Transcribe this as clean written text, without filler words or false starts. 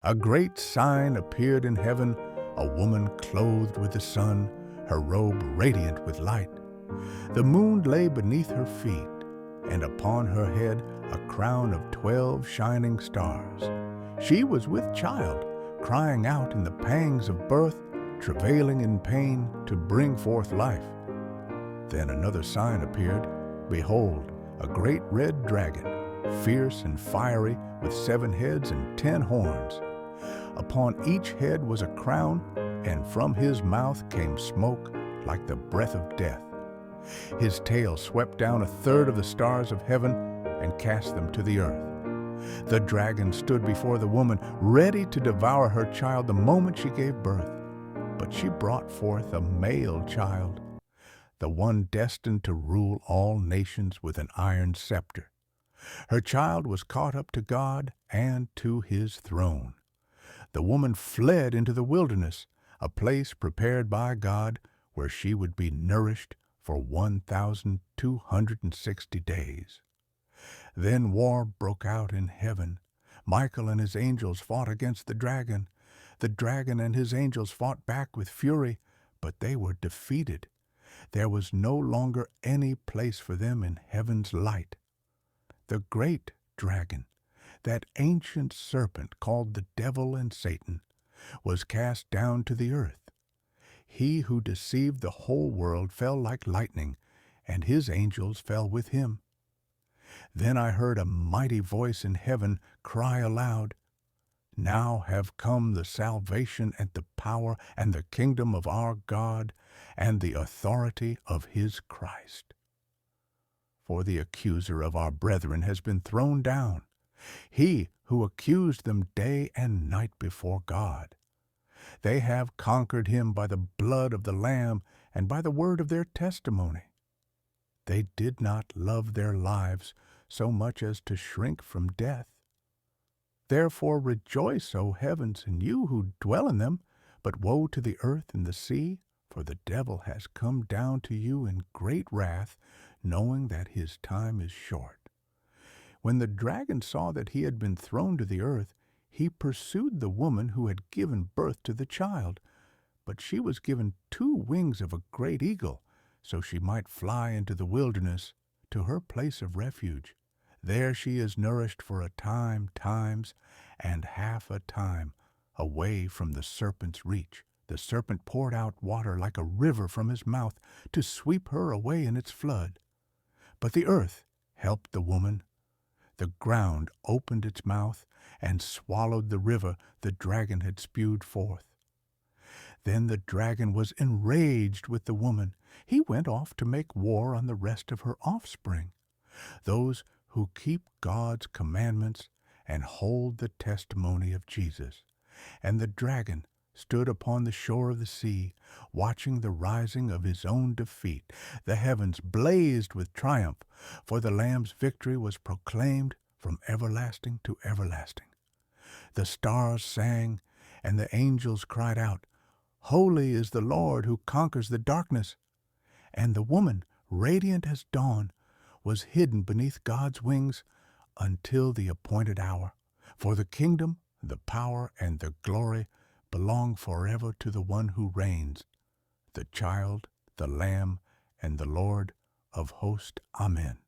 A great sign appeared in heaven, a woman clothed with the sun, her robe radiant with light. The moon lay beneath her feet, and upon her head a crown of 12 shining stars. She was with child, crying out in the pangs of birth, travailing in pain to bring forth life. Then another sign appeared. Behold, a great red dragon, fierce and fiery, with 7 heads and 10 horns. Upon each head was a crown, and from his mouth came smoke like the breath of death. His tail swept down 1/3 of the stars of heaven and cast them to the earth. The dragon stood before the woman, ready to devour her child the moment she gave birth. But she brought forth a male child, the one destined to rule all nations with an iron scepter. Her child was caught up to God and to his throne. The woman fled into the wilderness, a place prepared by God where she would be nourished for 1,260 days. Then war broke out in heaven. Michael and his angels fought against the dragon. The dragon and his angels fought back with fury, but they were defeated. There was no longer any place for them in heaven's light. The great dragon, that ancient serpent called the devil and Satan, was cast down to the earth. He who deceived the whole world fell like lightning, and his angels fell with him. Then I heard a mighty voice in heaven cry aloud, "Now have come the salvation and the power and the kingdom of our God and the authority of his Christ. For the accuser of our brethren has been thrown down, he who accused them day and night before God. They have conquered him by the blood of the Lamb and by the word of their testimony. They did not love their lives so much as to shrink from death. Therefore rejoice, O heavens, and you who dwell in them, but woe to the earth and the sea, for the devil has come down to you in great wrath, knowing that his time is short." When the dragon saw that he had been thrown to the earth, he pursued the woman who had given birth to the child. But she was given 2 wings of a great eagle, so she might fly into the wilderness to her place of refuge. There she is nourished for a time, times, and half a time, away from the serpent's reach. The serpent poured out water like a river from his mouth to sweep her away in its flood. But the earth helped the woman. The ground opened its mouth and swallowed the river the dragon had spewed forth. Then the dragon was enraged with the woman. He went off to make war on the rest of her offspring, those who keep God's commandments and hold the testimony of Jesus. And the dragon stood upon the shore of the sea, watching the rising of his own defeat. The heavens blazed with triumph, for the Lamb's victory was proclaimed from everlasting to everlasting. The stars sang, and the angels cried out, "Holy is the Lord who conquers the darkness." And the woman, radiant as dawn, was hidden beneath God's wings until the appointed hour. For the kingdom, the power, and the glory belong forever to the one who reigns, the child, the Lamb, and the Lord of hosts. Amen.